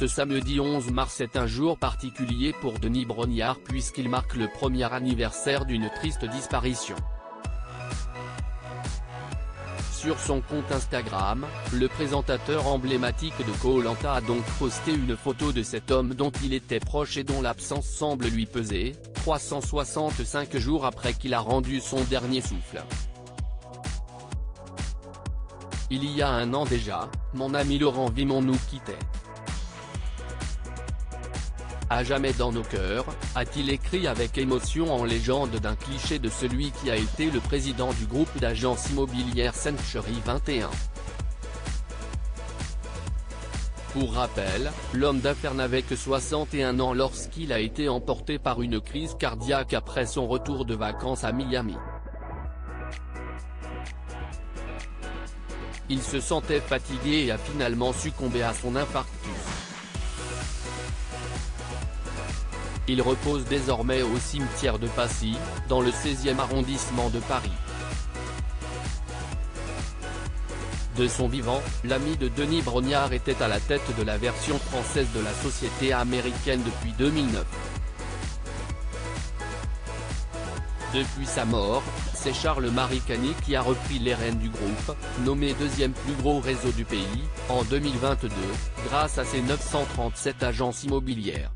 Ce samedi 11 mars est un jour particulier pour Denis Brognard puisqu'il marque le premier anniversaire d'une triste disparition. Sur son compte Instagram, le présentateur emblématique de Koh-Lanta a donc posté une photo de cet homme dont il était proche et dont l'absence semble lui peser, 365 jours après qu'il a rendu son dernier souffle. Il y a un an déjà, mon ami Laurent Vimont nous quittait. À jamais dans nos cœurs, a-t-il écrit avec émotion en légende d'un cliché de celui qui a été le président du groupe d'agences immobilières Century 21. Pour rappel, l'homme d'affaires n'avait que 61 ans lorsqu'il a été emporté par une crise cardiaque après son retour de vacances à Miami. Il se sentait fatigué et a finalement succombé à son infarctus. Il repose désormais au cimetière de Passy, dans le 16e arrondissement de Paris. De son vivant, l'ami de Denis Brognard était à la tête de la version française de la société américaine depuis 2009. Depuis sa mort, c'est Charles-Marie Cagny qui a repris les rênes du groupe, nommé deuxième plus gros réseau du pays, en 2022, grâce à ses 937 agences immobilières.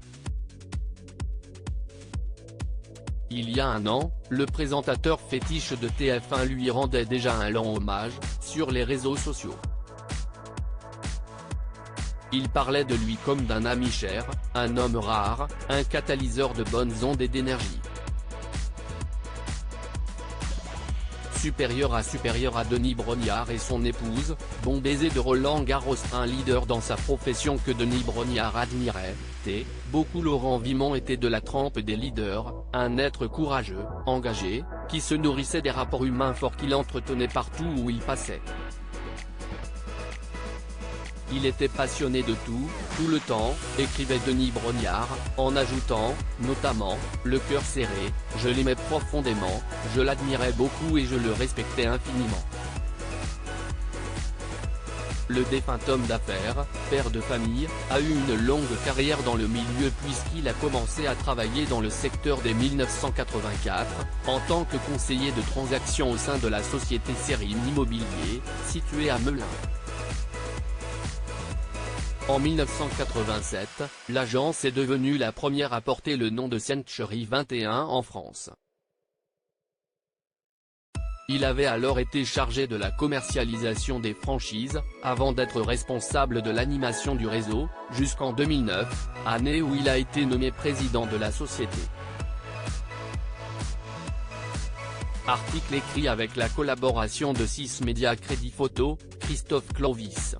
Il y a un an, le présentateur fétiche de TF1 lui rendait déjà un lent hommage, sur les réseaux sociaux. Il parlait de lui comme d'un ami cher, un homme rare, un catalyseur de bonnes ondes et d'énergie. Supérieur à Denis Brognard et son épouse, bon baiser de Roland Garros, un leader dans sa profession que Denis Brognard admirait, beaucoup Laurent Vimont était de la trempe des leaders, un être courageux, engagé, qui se nourrissait des rapports humains forts qu'il entretenait partout où il passait. Il était passionné de tout le temps, écrivait Denis Brognard, en ajoutant, notamment, le cœur serré, je l'aimais profondément, je l'admirais beaucoup et je le respectais infiniment. Le défunt homme d'affaires, père de famille, a eu une longue carrière dans le milieu puisqu'il a commencé à travailler dans le secteur dès 1984, en tant que conseiller de transaction au sein de la société Sérim Immobilier, située à Melun. En 1987, l'agence est devenue la première à porter le nom de Century 21 en France. Il avait alors été chargé de la commercialisation des franchises, avant d'être responsable de l'animation du réseau, jusqu'en 2009, année où il a été nommé président de la société. Article écrit avec la collaboration de 6 Médias Crédit Photo, Christophe Clovis.